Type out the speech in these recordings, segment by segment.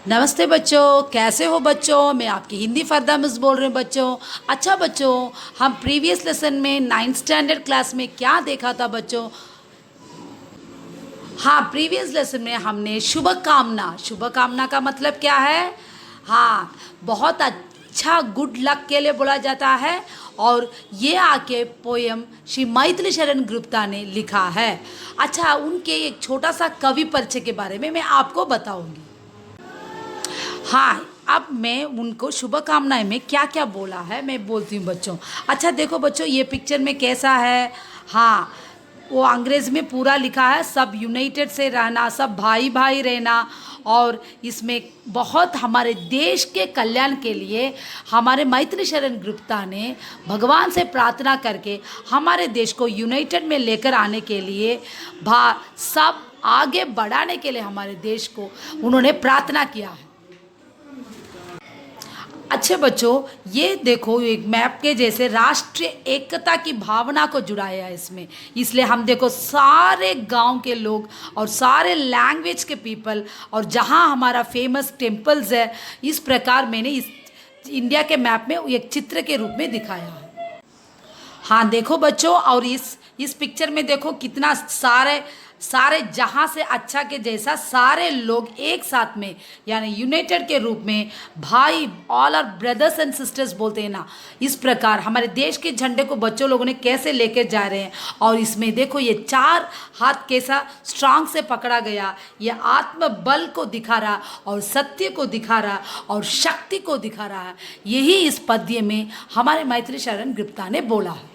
नमस्ते बच्चों, कैसे हो बच्चों। मैं आपकी हिंदी फरदा मिस बोल रही हूँ बच्चों। अच्छा बच्चों, हम प्रीवियस लेसन में 9th स्टैंडर्ड क्लास में क्या देखा था बच्चों। हाँ, प्रीवियस लेसन में हमने शुभ कामना का मतलब क्या है। हाँ, बहुत अच्छा गुड लक के लिए बोला जाता है। और ये आके पोयम श्री मैथिली शरण गुप्ता ने लिखा है। अच्छा, उनके एक छोटा सा कवि परिचय के बारे में मैं आपको बताऊंगी। हाँ, अब मैं उनको शुभकामनाएं में क्या क्या बोला है मैं बोलती हूँ बच्चों। अच्छा देखो बच्चों, ये पिक्चर में कैसा है। हाँ, वो अंग्रेज़ में पूरा लिखा है, सब यूनाइटेड से रहना, सब भाई भाई रहना। और इसमें बहुत हमारे देश के कल्याण के लिए हमारे मैथिली शरण गुप्ता ने भगवान से प्रार्थना करके हमारे देश को यूनाइटेड में लेकर आने के लिए सब आगे बढ़ाने के लिए हमारे देश को उन्होंने प्रार्थना किया है। अच्छे बच्चों, ये देखो एक मैप के जैसे राष्ट्रीय एकता की भावना को जुड़ाया है इसमें। इसलिए हम देखो सारे गांव के लोग और सारे लैंग्वेज के पीपल और जहां हमारा फेमस टेम्पल्स है, इस प्रकार मैंने इस इंडिया के मैप में एक चित्र के रूप में दिखाया है। हाँ देखो बच्चों, और इस पिक्चर में देखो कितना सारे जहाँ से अच्छा के जैसा सारे लोग एक साथ में यानी यूनाइटेड के रूप में भाई, all are brothers and sisters बोलते हैं ना। इस प्रकार हमारे देश के झंडे को बच्चों लोगों ने कैसे लेके जा रहे हैं। और इसमें देखो ये 4 हाथ कैसा स्ट्रांग से पकड़ा गया, ये आत्मबल को दिखा रहा और सत्य को दिखा रहा और शक्ति को दिखा रहा है। यही इस पद्य में हमारे मैथिली शरण गुप्ता ने बोला है।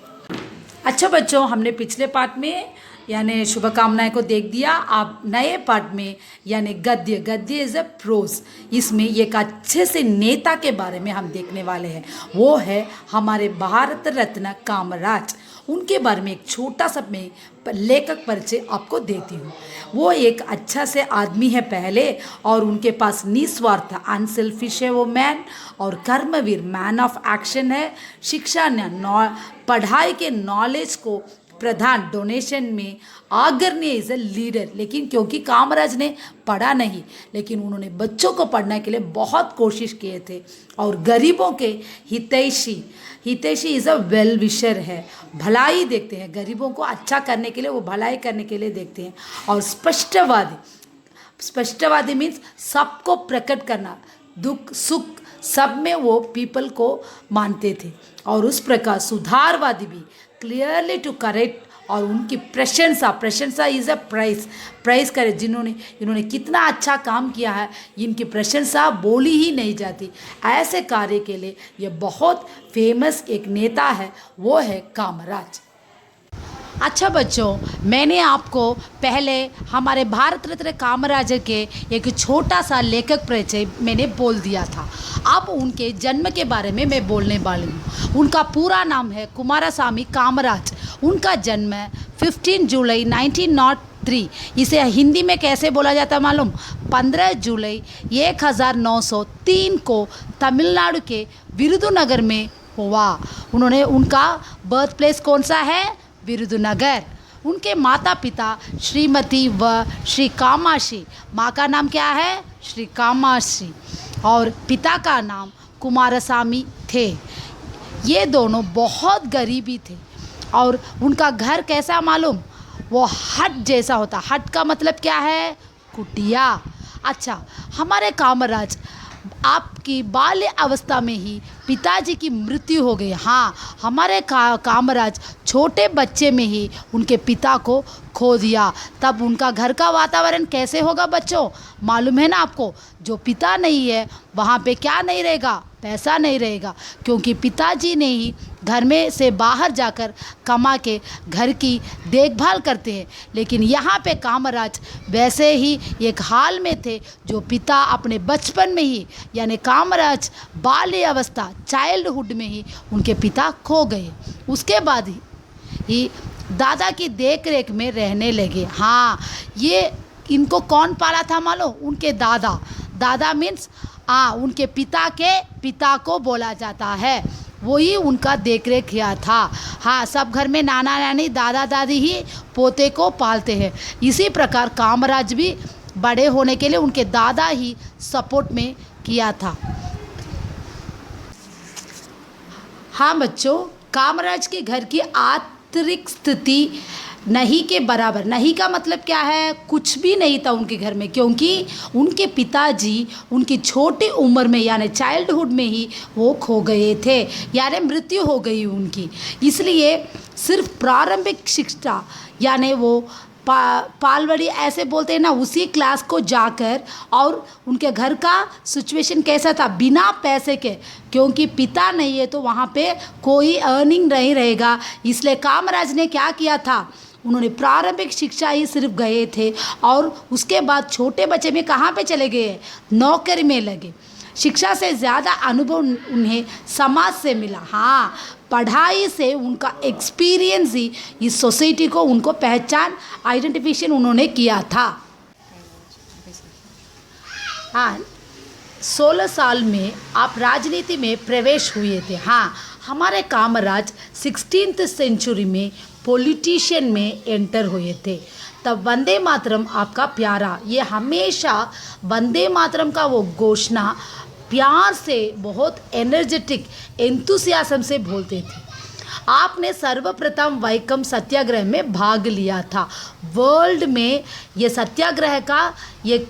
अच्छा बच्चों, हमने पिछले पार्ट में यानी शुभकामनाएं को देख दिया। आप नए पार्ट में यानी गद्य इज अ प्रोज, इसमें एक अच्छे से नेता के बारे में हम देखने वाले हैं। वो है हमारे भारत रत्न कामराज। उनके बारे में एक छोटा सा मैं लेखक परिचय आपको देती हूँ। वो एक अच्छा से आदमी है पहले, और उनके पास निस्वार्थ अनसेल्फिश है वो मैन, और कर्मवीर मैन ऑफ एक्शन है। शिक्षा ने पढ़ाई के नॉलेज को प्रधान डोनेशन में आग्रणी इज ए लीडर। लेकिन क्योंकि कामराज ने पढ़ा नहीं, लेकिन उन्होंने बच्चों को पढ़ने के लिए बहुत कोशिश किए थे। और गरीबों के हितैषी इज़ अ वेल विशर है, भलाई देखते हैं, गरीबों को अच्छा करने के लिए, वो भलाई करने के लिए देखते हैं। और स्पष्टवादी मीन्स सबको प्रकट करना, दुख सुख सब में वो पीपल को मानते थे। और उस प्रकार सुधारवादी भी क्लियरली टू करेक्ट, और उनकी प्रशंसा इज़ अ प्राइस करे। इन्होंने कितना अच्छा काम किया है, इनकी प्रशंसा बोली ही नहीं जाती। ऐसे कार्य के लिए ये बहुत फेमस एक नेता है, वो है कामराज। अच्छा बच्चों, मैंने आपको पहले हमारे भारत रत्न कामराज के एक छोटा सा लेखक परिचय मैंने बोल दिया था। अब उनके जन्म के बारे में मैं बोलने वाली हूँ। उनका पूरा नाम है कुमारस्वामी कामराज। उनका जन्म 15 जुलाई 1903। इसे हिंदी में कैसे बोला जाता है मालूम? 15 जुलाई 1903 को तमिलनाडु के विरुदुनगर में हुआ। उनका बर्थ प्लेस कौन सा है? विरुदुनगर। उनके माता पिता श्रीमती व श्री कामाक्षी, माँ का नाम क्या है? श्री कामाक्षी, और पिता का नाम कुमारस्वामी थे। ये दोनों बहुत गरीबी थे। और उनका घर कैसा मालूम? वो हट जैसा होता। हट का मतलब क्या है? कुटिया। अच्छा, हमारे कामराज आपकी बाल्य अवस्था में ही पिताजी की मृत्यु हो गई। हाँ, हमारे कामराज छोटे बच्चे में ही उनके पिता को खो दिया। तब उनका घर का वातावरण कैसे होगा बच्चों? मालूम है ना आपको? जो पिता नहीं है वहाँ पे क्या नहीं रहेगा? पैसा नहीं रहेगा, क्योंकि पिताजी ने ही घर में से बाहर जाकर कमा के घर की देखभाल करते हैं। लेकिन यहाँ पे कामराज वैसे ही एक हाल में थे, जो पिता अपने बचपन में ही यानी कामराज बाल्य अवस्था चाइल्डहुड में ही उनके पिता खो गए। उसके बाद ही दादा की देख रेख में रहने लगे। हाँ, ये इनको कौन पाला था मालूम? उनके दादा मीन्स उनके पिता को बोला जाता है, वही उनका देख रेख किया था। हाँ, सब घर में नाना नानी दादा दादी ही पोते को पालते हैं। इसी प्रकार कामराज भी बड़े होने के लिए उनके दादा ही सपोर्ट में किया था। हाँ बच्चों, कामराज के घर की आंतरिक स्थिति नहीं के बराबर, नहीं का मतलब क्या है, कुछ भी नहीं था उनके घर में, क्योंकि उनके पिताजी उनकी छोटी उम्र में यानी चाइल्डहुड में ही वो खो गए थे, यानी मृत्यु हो गई उनकी। इसलिए सिर्फ प्रारंभिक शिक्षा यानी वो पालवड़ी ऐसे बोलते हैं ना, उसी क्लास को जाकर, और उनके घर का सिचुएशन कैसा था, बिना पैसे के, क्योंकि पिता नहीं है तो वहाँ पे कोई अर्निंग नहीं रहेगा। इसलिए कामराज ने क्या किया था, उन्होंने प्रारंभिक शिक्षा ही सिर्फ गए थे, और उसके बाद छोटे बच्चे में कहाँ पे चले गए, नौकरी में लगे। शिक्षा से ज़्यादा अनुभव उन्हें समाज से मिला। हाँ, पढ़ाई से उनका एक्सपीरियंस ही इस सोसाइटी को उनको पहचान आइडेंटिफिकेशन उन्होंने किया था। हाँ, 16 साल में आप राजनीति में प्रवेश हुए थे। हाँ, हमारे कामराज 16th सेंचुरी में पॉलिटिशियन में एंटर हुए थे। तब वंदे मातरम आपका प्यारा, ये हमेशा वंदे मातरम का वो घोषणा प्यार से बहुत एनर्जेटिक एंथुसियाज्म से बोलते थे। आपने सर्वप्रथम वैक्कम सत्याग्रह में भाग लिया था। वर्ल्ड में ये सत्याग्रह का ये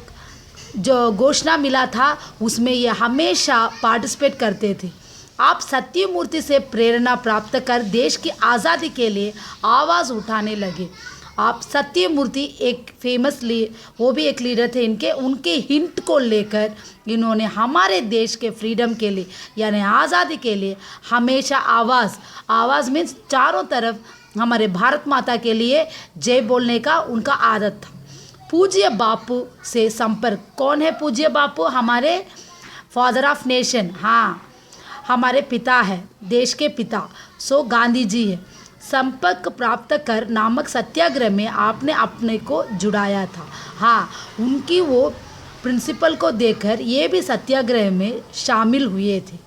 जो घोषणा मिला था, उसमें ये हमेशा पार्टिसिपेट करते थे। आप सत्यमूर्ति से प्रेरणा प्राप्त कर देश की आज़ादी के लिए आवाज़ उठाने लगे। आप सत्यमूर्ति एक फेमस वो भी एक लीडर थे इनके, उनके हिंट को लेकर इन्होंने हमारे देश के फ्रीडम के लिए यानी आज़ादी के लिए हमेशा आवाज़ मीन्स चारों तरफ हमारे भारत माता के लिए जय बोलने का उनका आदत था। पूज्य बापू से संपर्क, कौन है पूज्य बापू, हमारे फादर ऑफ नेशन, हाँ हमारे पिता है, देश के पिता, सो गांधी जी है। संपर्क प्राप्त कर नामक सत्याग्रह में आपने अपने को जुड़ाया था। हाँ, उनकी वो प्रिंसिपल को देखकर ये भी सत्याग्रह में शामिल हुए थे।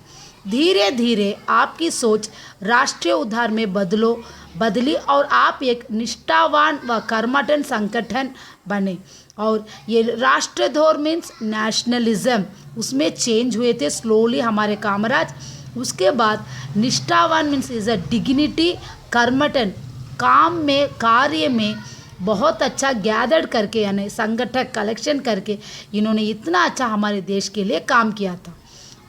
धीरे धीरे आपकी सोच राष्ट्रीय उद्धार में बदली और आप एक निष्ठावान व कर्मठन संगठन बने, और ये राष्ट्रधोर मीन्स नेशनलिज्म उसमें चेंज हुए थे स्लोली हमारे कामराज। उसके बाद निष्ठावान मीन्स इज अ डिग्निटी, कर्मठन काम में कार्य में बहुत अच्छा गैदर्ड करके यानी संगठक कलेक्शन करके इन्होंने इतना अच्छा हमारे देश के लिए काम किया था।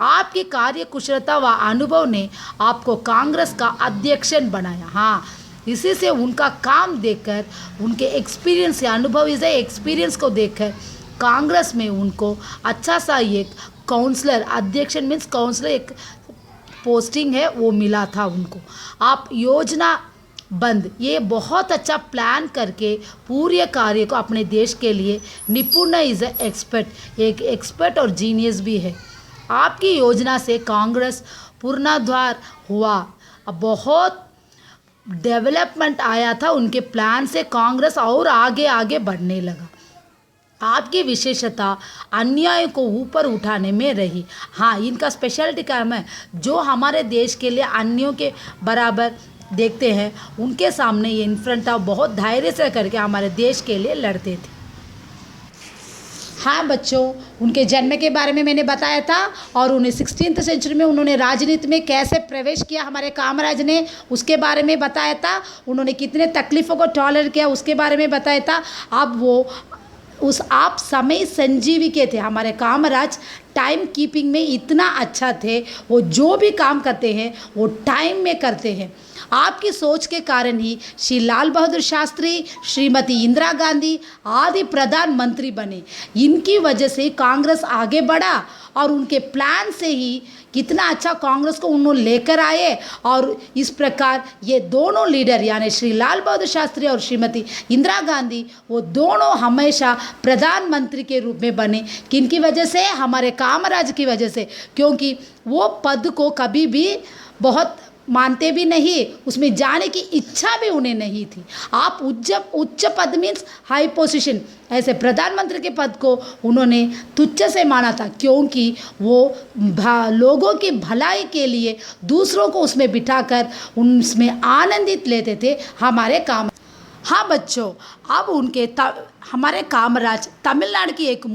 आपकी कार्य कुशलता व अनुभव ने आपको कांग्रेस का अध्यक्ष बनाया। हाँ, इसी से उनका काम देखकर, उनके एक्सपीरियंस या अनुभव इस एक्सपीरियंस को देखकर कांग्रेस में उनको अच्छा सा एक काउंसलर, अध्यक्ष मीन्स काउंसलर एक पोस्टिंग है वो मिला था उनको। आप योजना बंद ये बहुत अच्छा प्लान करके पूरे कार्य को अपने देश के लिए निपुण इज एक्सपर्ट, एक एक्सपर्ट और जीनियस भी है। आपकी योजना से कांग्रेस पूर्णाधार हुआ, बहुत डेवलपमेंट आया था उनके प्लान से, कांग्रेस और आगे आगे बढ़ने लगा। आपकी विशेषता अन्याय को ऊपर उठाने में रही। हाँ, इनका स्पेशलिटी काम है, जो हमारे देश के लिए अन्यों के बराबर देखते हैं उनके सामने ये इन फ्रंट ऑफ बहुत धैर्य से करके हमारे देश के लिए लड़ते थे। हाँ बच्चों, उनके जन्म के बारे में मैंने बताया था, और उन्हें 16th सेंचुरी में उन्होंने राजनीति में कैसे प्रवेश किया हमारे कामराज ने उसके बारे में बताया था। उन्होंने कितने तकलीफ़ों को टॉलरेट किया उसके बारे में बताया था। अब वो आप समय संजीवी के थे हमारे कामराज, टाइम कीपिंग में इतना अच्छा थे, वो जो भी काम करते हैं वो टाइम में करते हैं। आपकी सोच के कारण ही श्री लाल बहादुर शास्त्री, श्रीमती इंदिरा गांधी आदि प्रधानमंत्री बने। इनकी वजह से कांग्रेस आगे बढ़ा, और उनके प्लान से ही कितना अच्छा कांग्रेस को उन्होंने लेकर आए। और इस प्रकार ये दोनों लीडर यानी श्री लाल बहादुर शास्त्री और श्रीमती इंदिरा गांधी, वो दोनों हमेशा प्रधानमंत्री के रूप में बने। किनकी वजह से? हमारे कामराज की वजह से, क्योंकि वो पद को कभी भी बहुत मानते भी नहीं, उसमें जाने की इच्छा भी उन्हें नहीं थी। आप उच्च पद मीन्स हाई पोजीशन, ऐसे प्रधानमंत्री के पद को उन्होंने तुच्छ से माना था, क्योंकि वो लोगों की भलाई के लिए दूसरों को उसमें बिठाकर उनमें आनंदित लेते थे हमारे काम। हाँ बच्चों, अब हमारे कामराज तमिलनाडु की एक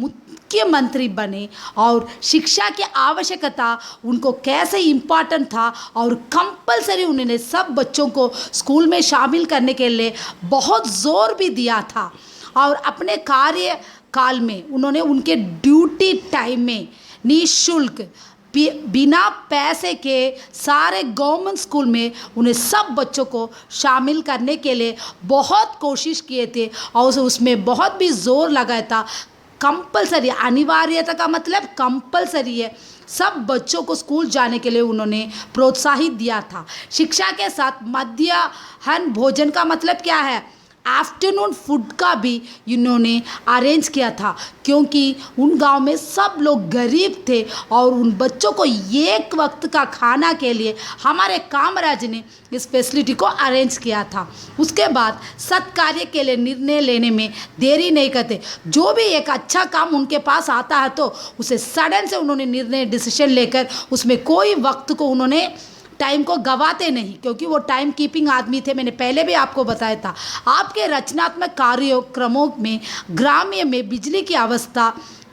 मुख्यमंत्री बने और शिक्षा की आवश्यकता उनको कैसे इम्पॉर्टेंट था और कंपलसरी उन्होंने सब बच्चों को स्कूल में शामिल करने के लिए बहुत ज़ोर भी दिया था। और अपने कार्यकाल में उन्होंने उनके ड्यूटी टाइम में निःशुल्क बिना पैसे के सारे गवर्नमेंट स्कूल में उन्हें सब बच्चों को शामिल करने के लिए बहुत कोशिश किए थे और उसमें बहुत भी ज़ोर लगाया था। कंपलसरी, अनिवार्यता का मतलब कंपलसरी है, सब बच्चों को स्कूल जाने के लिए उन्होंने प्रोत्साहित दिया था। शिक्षा के साथ मध्याह्न भोजन का मतलब क्या है, आफ्टरनून फूड का भी इन्होंने अरेंज किया था, क्योंकि उन गांव में सब लोग गरीब थे और उन बच्चों को एक वक्त का खाना के लिए हमारे कामराज ने इस फैसिलिटी को अरेंज किया था। उसके बाद सत्कार्य के लिए निर्णय लेने में देरी नहीं करते। जो भी एक अच्छा काम उनके पास आता है तो उसे सडन से उन्होंने निर्णय डिसीजन लेकर उसमें कोई वक्त को उन्होंने टाइम को गवाते नहीं, क्योंकि वो टाइम कीपिंग आदमी थे। मैंने पहले भी आपको बताया था। आपके रचनात्मक कार्यक्रमों में ग्राम्य में बिजली की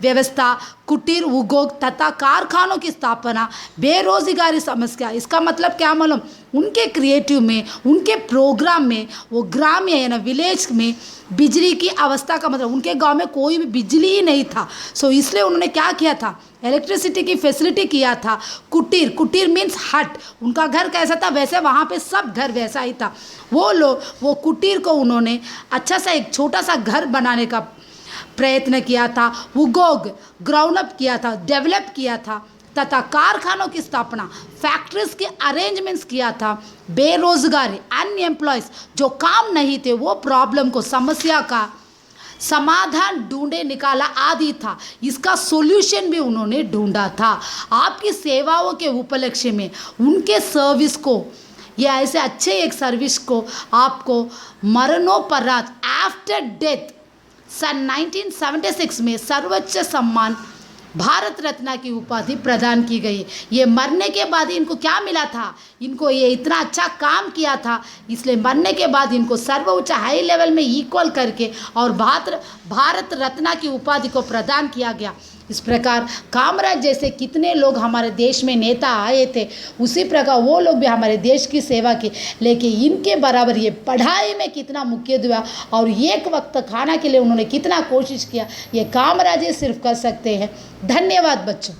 व्यवस्था, कुटीर उद्योग तथा कारखानों की स्थापना, बेरोजगारी समस्या, इसका मतलब क्या मालूम, उनके क्रिएटिव में, उनके प्रोग्राम में वो ग्राम्य यानी विलेज में बिजली की अवस्था का मतलब उनके गांव में कोई भी बिजली ही नहीं था। सो इसलिए उन्होंने क्या किया था, इलेक्ट्रिसिटी की फैसिलिटी किया था। कुटीर मीन्स हट, उनका घर कैसा था वैसे वहाँ पे सब घर वैसा ही था। वो कुटीर को उन्होंने अच्छा सा एक छोटा सा घर बनाने का प्रयत्न किया था। उद्योग ग्राउंड अप किया था, डेवलप किया था तथा कारखानों की स्थापना, फैक्ट्रीज के अरेंजमेंट्स किया था। बेरोजगारी, अनएम्प्लॉयज जो काम नहीं थे वो प्रॉब्लम को, समस्या का समाधान ढूंढे निकाला आदि था। इसका सॉल्यूशन भी उन्होंने ढूंढा था। आपकी सेवाओं के उपलक्ष्य में उनके सर्विस को या ऐसे अच्छे एक सर्विस को आपको मरणोपरांत आफ्टर डेथ सन 1976 में सर्वोच्च सम्मान भारत रत्न की उपाधि प्रदान की गई। ये मरने के बाद इनको क्या मिला था, इनको ये इतना अच्छा काम किया था इसलिए मरने के बाद इनको सर्वोच्च हाई लेवल में इक्वल करके और भारत रत्न की उपाधि को प्रदान किया गया। इस प्रकार कामराज जैसे कितने लोग हमारे देश में नेता आए थे, उसी प्रकार वो लोग भी हमारे देश की सेवा की, लेकिन इनके बराबर ये पढ़ाई में कितना मुख्य दिया और एक वक्त खाना के लिए उन्होंने कितना कोशिश किया, ये कामराज ही सिर्फ कर सकते हैं। धन्यवाद बच्चों।